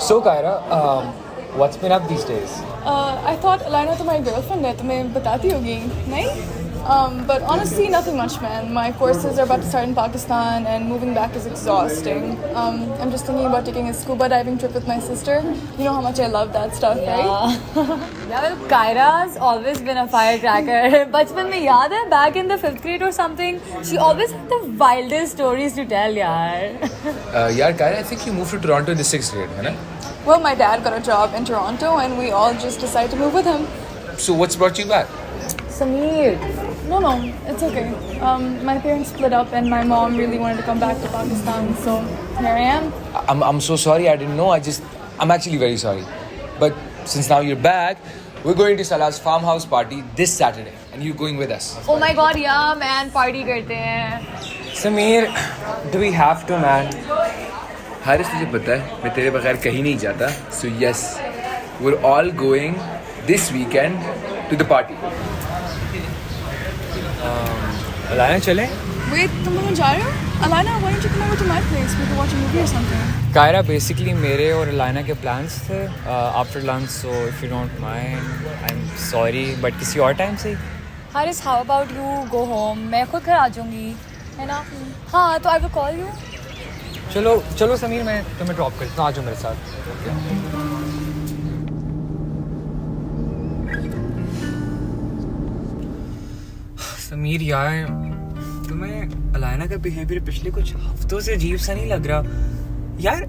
So Kyra, what's been up these days? I thought Alana तुम्हारी girlfriend है तुम्हें बताती होगी नहीं? But honestly, nothing much, man. My courses are about to start in Pakistan, and moving back is exhausting. I'm just thinking about taking a scuba diving trip with my sister. You know how much I love that stuff, right? Yeah, well, Kyra's always been a firecracker. बचपन में याद है back in the 5th grade or something, she always had the wildest stories to tell, यार. यार Kyra, I think you moved to Toronto in the 6th grade, है ना? Well, my dad got a job in Toronto, and we all just decided to move with him. So what's brought you back? Sameer. No, it's okay. My parents split up, and my mom really wanted to come back to Pakistan, so here I am. I'm so sorry, I didn't know. I'm actually very sorry. But since now you're back, we're going to Salah's farmhouse party this Saturday, and you're going with us. Oh my God, yeah, man, party करते हैं. Sameer, do we have to, man? Haris, तुझे पता है मैं तेरे बगैर कहीं नहीं जाता. So yes, we're all going this weekend to the party. Alana चले? Wait, तुम लोग जा रहे हो? Alana, why don't you come over to my place? We could watch a movie or something. Kaira, basically मेरे और अलाना के प्लान्स थे after lunch, so if you don't mind I am sorry, but किसी और टाइम से. Haris, how about you go home? मैं खुद घर आ जाऊँगी, है ना? हाँ, तो I will call you. चलो समीर, मैं तुम्हें ड्रॉप करता हूँ, आ जाओ मेरे साथ. समीर यार, तुम्हें अलाना का बिहेवियर पिछले कुछ हफ्तों से अजीब सा नहीं लग रहा? यार,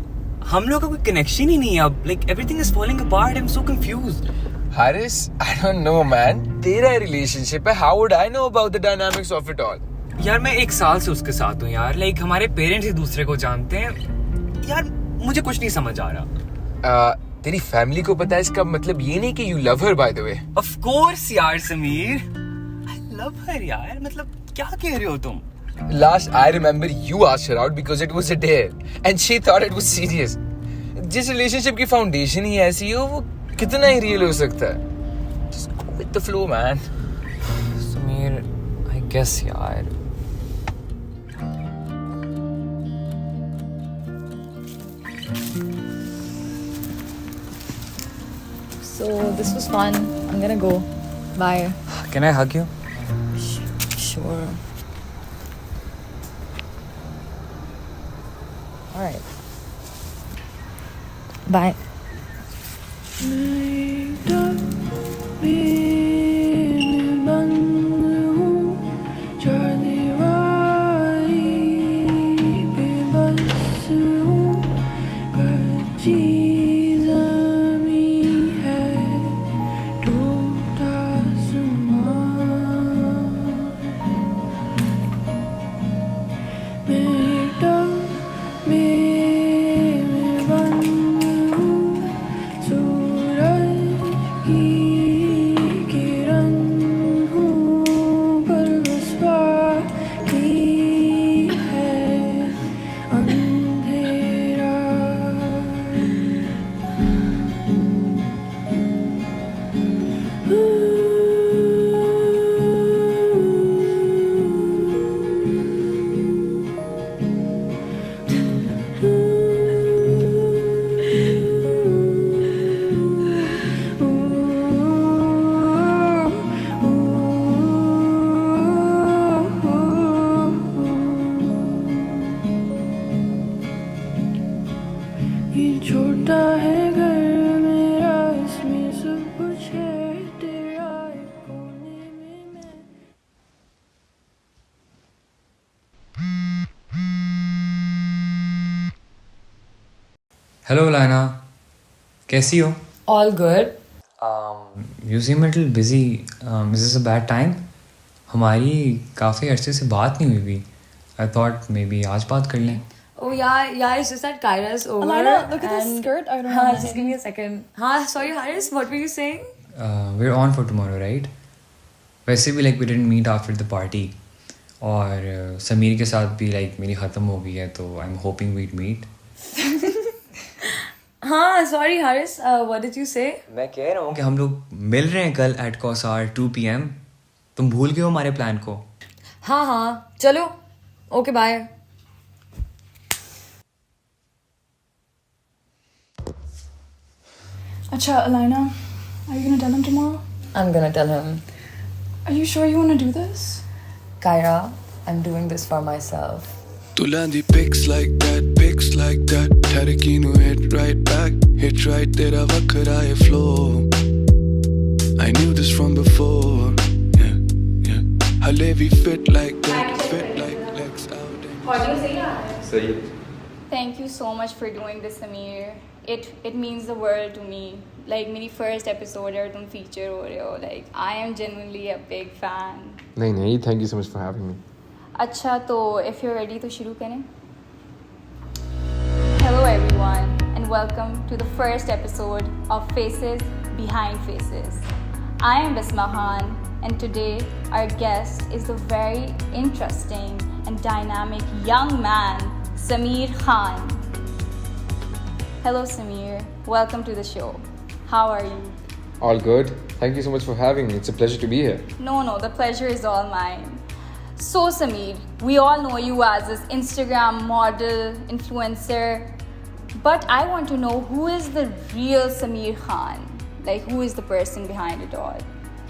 हम लोग का कोई कनेक्शन ही नहीं है अब. Like everything is falling apart. I am so confused. Haris, I don't know, man. तेरा रिलेशनशिप है. How would I know about the dynamics of it all? यार, मैं 1 साल से उसके साथ हूँ यार. लाइक हमारे पेरेंट्स एक दूसरे को जानते हैं. यार, मुझे कुछ नहीं समझ आ रहा. तेरी फैमिली को पता है इसका मतलब ये नहीं कि you love her, by the way. Of course यार समीर, आई लव हर यार. मतलब क्या कह रहे हो तुम? Last I remember, you asked her out because it was a date, and she thought it was serious. जिस रिलेशनशिप की फाउंडेशन ही ऐसी हो, वो कितना ही रियल हो सकता है? Just go with the flow, man. Sameer, I guess यार. So this was fun. I'm gonna go. Bye. Can I hug you? Sure. All right. Bye. Hello Alana, कैसी हो? All good. You seem little busy. Is this a bad time? हमारी काफ़ी अरसे से बात नहीं हुई भी. आई थॉट मे बी आज बात कर लें. Oh yeah, it's just that Kyra's over. Alana, look at this and- skirt. I don't हाँ, know. just give me a second. Sorry Haris, what were you saying? We're on for tomorrow, right? वैसे भी like we didn't meet after the party. और समीर के साथ भी like मेरी ख़त्म हो गई है, तो I'm hoping we'd meet. हाँ, sorry Haris, what did you say? मैं कह रहा हूँ कि हम लोग मिल रहे हैं कल at Cosar 2 PM. तुम भूल गए हो हमारे प्लान को? हाँ, चलो. Okay, bye. Acha, Alina, are you gonna tell him tomorrow? I'm gonna tell him. Are you sure you wanna do this? Kyra, I'm doing this for myself. Tu landi pics like that Tharaki nu hit right back, hit right tera vakhra hai flow. I knew this from before, yeah. Hale we fit like that, fit like legs out. Thank you so much for doing this, Sameer. It means the world to me. Like मेरी first episode है और तुम feature हो रहे हो. Like I am genuinely a big fan. नहीं, thank you so much for having me. अच्छा तो if you're ready तो शुरू करें. Hello everyone and welcome to the first episode of Faces Behind Faces. I am Bisma Khan and today our guest is the very interesting and dynamic young man Sameer Khan. Hello Sameer, welcome to the show. How are you? All good. Thank you so much for having me. It's a pleasure to be here. No, the pleasure is all mine. So Sameer, we all know you as this Instagram model, influencer, but I want to know who is the real Sameer Khan? Like who is the person behind it all?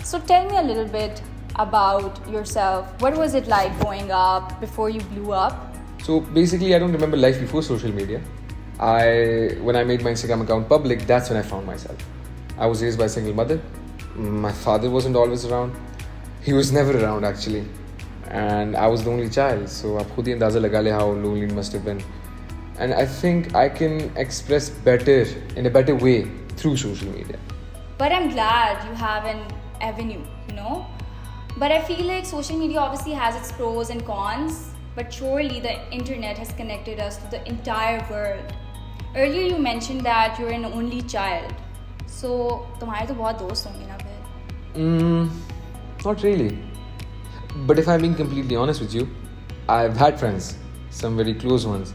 So tell me a little bit about yourself. What was it like growing up before you blew up? So basically, I don't remember life before social media. When I made my Instagram account public, that's when I found myself. I was raised by a single mother. My father wasn't always around. He was never around actually. And I was the only child. So aap khud hi andaza laga le how lonely it must have been. And I think I can express better, in a better way, through social media. But I'm glad you have an avenue, you know? But I feel like social media obviously has its pros and cons, but surely the internet has connected us to the entire world. Earlier you mentioned that you're an only child. So, तुम्हारे तो बहुत दोस्त होंगे ना फिर? Not really. But if I'm being completely honest with you, I've had friends, some very close ones.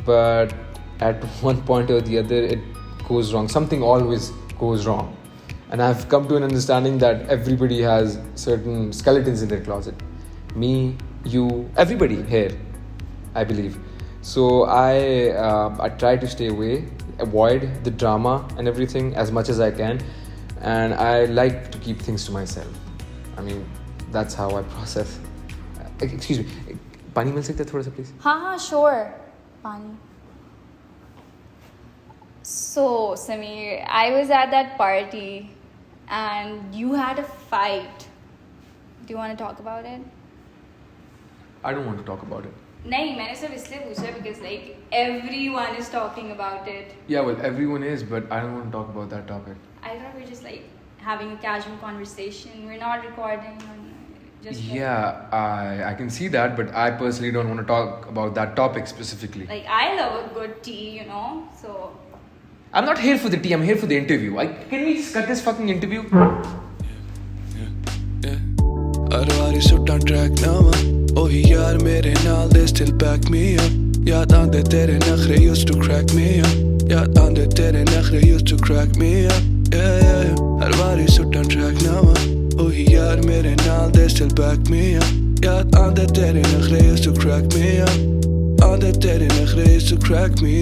But at one point or the other, it goes wrong. Something always goes wrong. And I've come to an understanding that everybody has certain skeletons in their closet. Me, you, everybody here, I believe. So I try to stay away, avoid the drama and everything as much as I can. And I like to keep things to myself. I mean, that's how I process. Excuse me, pani mil sakta hai thoda sa please? हाँ, sure. Pani. So, Sameer, I was at that party and you had a fight. Do you want to talk about it? I don't want to talk about it. नहीं, मैंने सिर्फ इसलिए पूछा because like everyone is talking about it. Yeah, well, everyone is, but I don't want to talk about that topic. I thought we're just like having a casual conversation. We're not recording. Just like, Yeah, I can see that, but I personally don't want to talk about that topic specifically. like I love a good tea, you know. So I'm not here for the tea, I'm here for the interview. Can we just cut this fucking interview? Arwari sutta track nawa ohi yaar mere naal they still back me up. Yaad aande tere nakhre used to crack me up. Yaad aande tere nakhre used to crack me up. Yeah. Arwari sutta track nawa ohi yaar mere naal they still back me up. Yaad aande tere nakhre used to crack me up. Aande tere nakhre used to crack me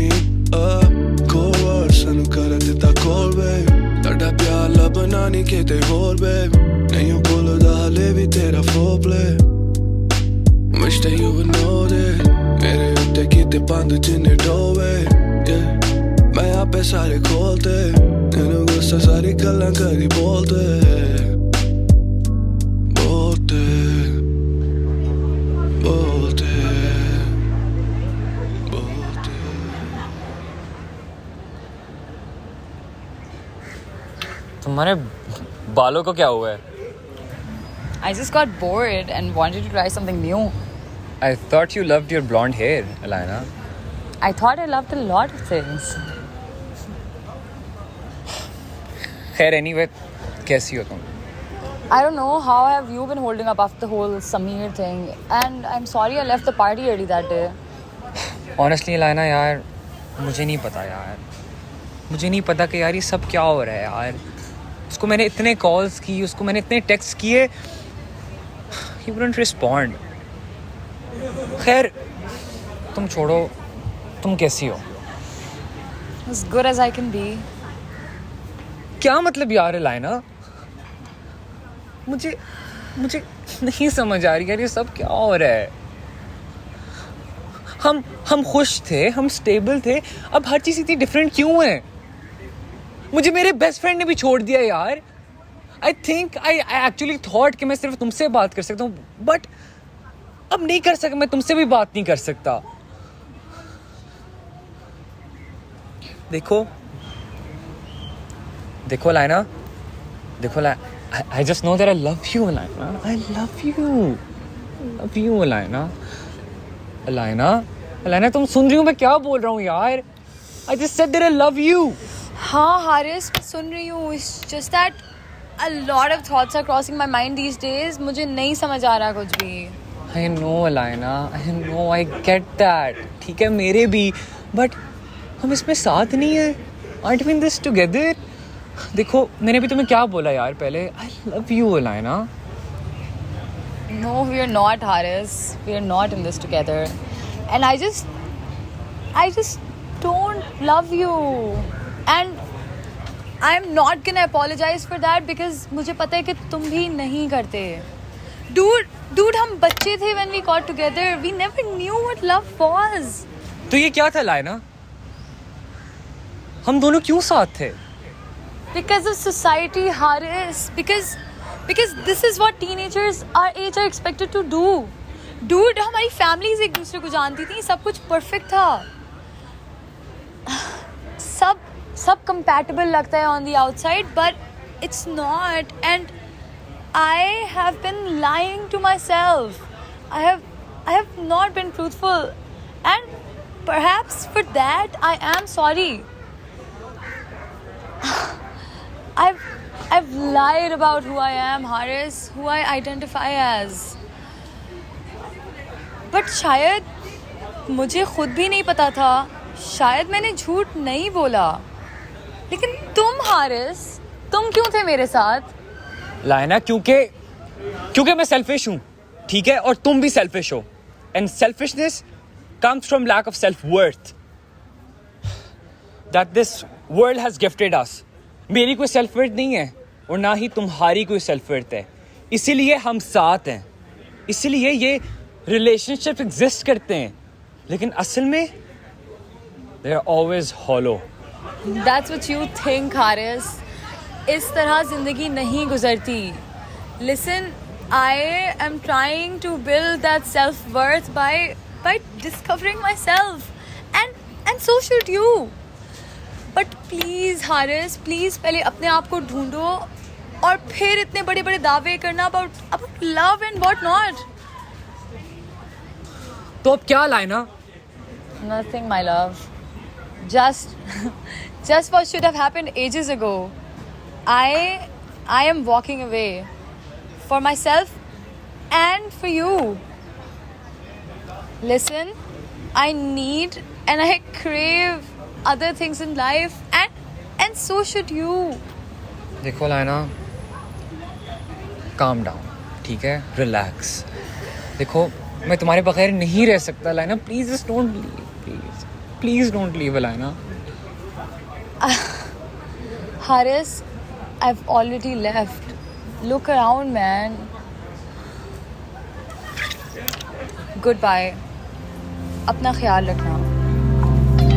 up. Cold sanu kar dita call babe. Tada pyar labna nahi kete hor babe. Nahi ho kolo da hale vi tera foreplay. Wish that you would know that. Mere utte kite band jinne dove. Yeah. Main aape sare kholte. Tenu gussa sari gallan kari bolte. Bolte. Bolte. Bolte. तुम्हारे बालों को क्या हुआ है? I just got bored and wanted to try something new. I thought you loved your blonde hair, Alina. I thought I loved a lot of things. खैर anyway, कैसी हो तुम? I don't know, how have you been holding up after the whole Sameer thing? And I'm sorry I left the party early that day. Honestly, Alina यार, मुझे नहीं पता यार. मुझे नहीं पता कि यार ये सब क्या हो रहा है यार. उसको मैंने इतने कॉल्स की, उसको मैंने इतने टेक्स्ट किए. He wouldn't respond. खैर, तुम छोड़ो. तुम कैसी हो? As good as I can be. क्या मतलब यार अलाइना? मुझे नहीं समझ आ रही यार, ये सब क्या हो रहा है? हम खुश थे, हम स्टेबल थे, अब हर चीज़ इतनी डिफरेंट क्यों है? मुझे मेरे बेस्ट फ्रेंड ने भी छोड़ दिया यार. आई एक्चुअली थॉट कि मैं सिर्फ तुमसे बात कर सकता हूँ, बट अब नहीं कर सकता, मैं तुमसे भी बात नहीं कर सकता. देखो लाइना, I just know that I love you, Alaina. I love you, Alaina. Alaina, तुम सुन रही हो मैं क्या बोल रहा हूँ यार? I just said that I love you. हाँ हारिस, मैं सुन रही हूँ. It's just that a lot of thoughts are crossing my mind these days. मुझे नहीं समझ आ रहा कुछ भी. I know, Alaina. I know, I get that. ठीक है, मेरे भी. But हम इसमें साथ नहीं है. Aren't we in this together? देखो, मैंने भी तुम्हें क्या बोला यार पहले? I love you, Alaina. No, we are not, Haris. We are not in this together. And I just don't love you. And I'm not gonna apologize for that because मुझे पता है कि तुम भी नहीं करते. Dude, हम बच्चे थे when we got together. We never knew what love was. तो ये क्या था लाइना? हम दोनों क्यों साथ थे? Because of society, Haris. Because this is what teenagers our age are expected to do. Dude, हमारी families एक दूसरे को जानती थी, सब कुछ perfect था. सब compatible लगता है on the outside, but it's not. And I have been lying to myself. I have not been truthful. And perhaps for that I am sorry. I've lied about who I am, Haris, who I identify as. But शायद मुझे खुद भी नहीं पता था, शायद मैंने झूठ नहीं बोला. लेकिन तुम हारिस, तुम क्यों थे मेरे साथ? लाइना, क्योंकि मैं सेल्फिश हूँ, ठीक है, और तुम भी सेल्फिश हो. And selfishness comes from lack of self-worth that this world has gifted us. मेरी कोई सेल्फ वर्थ नहीं है और ना ही तुम्हारी कोई सेल्फ वर्थ है. इसीलिए हम साथ हैं, इसीलिए ये रिलेशनशिप एग्जिस्ट करते हैं, लेकिन असल में they are always hollow. That's what you think, Haris. इस तरह जिंदगी नहीं गुजरती. Listen, I am trying to build that self-worth by discovering myself, and so should you. But please, Haris, please पहले अपने आप को ढूंढो और फिर इतने बड़े बड़े दावे करना about love and what not. तो अब क्या लाइना? Nothing, my love. Just what should have happened ages ago. I am walking away for myself and for you. Listen, I need and I crave other things in life, and so should you. देखो लाइना, calm down, ठीक है, relax. देखो, मैं तुम्हारे बगैर नहीं रह सकता लाइना. Please just don't leave, please don't leave, लाइना. Haris, I've already left. Look around, man. Goodbye. अपना ख्याल रखना.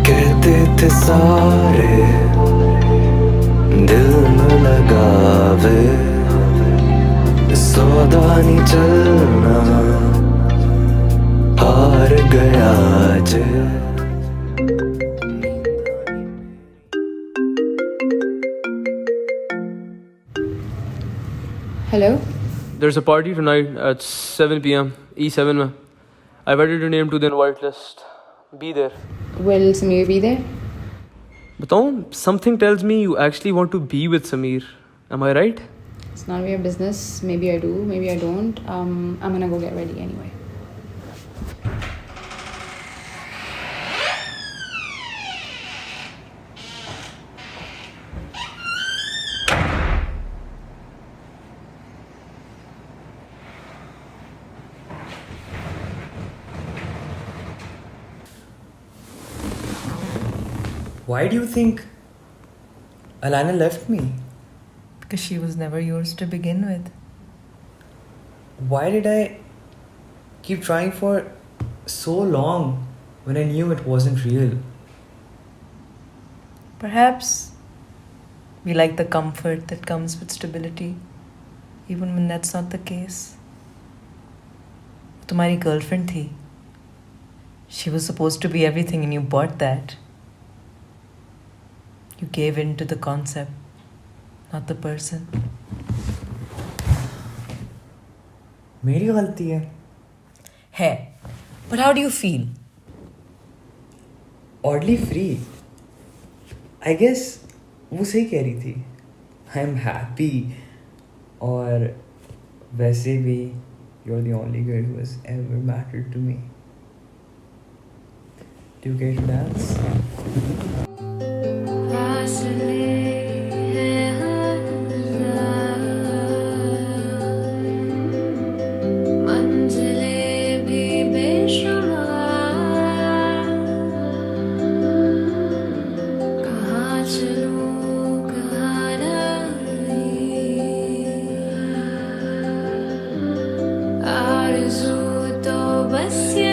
कहते थे सारे दिल न लगावे, सौदा नहीं चलना, हार गया जे. Hello? There's a party tonight at 7 p.m. E7 में. I've added your name to the invite list. Be there. Will Sameer be there? बताऊँ, something tells me you actually want to be with Sameer. Am I right? It's none of your business. Maybe I do, maybe I don't. I'm gonna go get ready anyway. Why do you think Alana left me? Because she was never yours to begin with. Why did I keep trying for so long when I knew it wasn't real? Perhaps we like the comfort that comes with stability, even when that's not the case. तुम्हारी girlfriend थी. She was supposed to be everything and you bought that. You gave in to the concept, not the person. मेरी गलती है. है. But how do you feel? Oddly free. I guess वो सही कह रही थी. I'm happy. और वैसे भी you're the only girl who has ever mattered to me. Do you care to dance? आरज़ू तो बस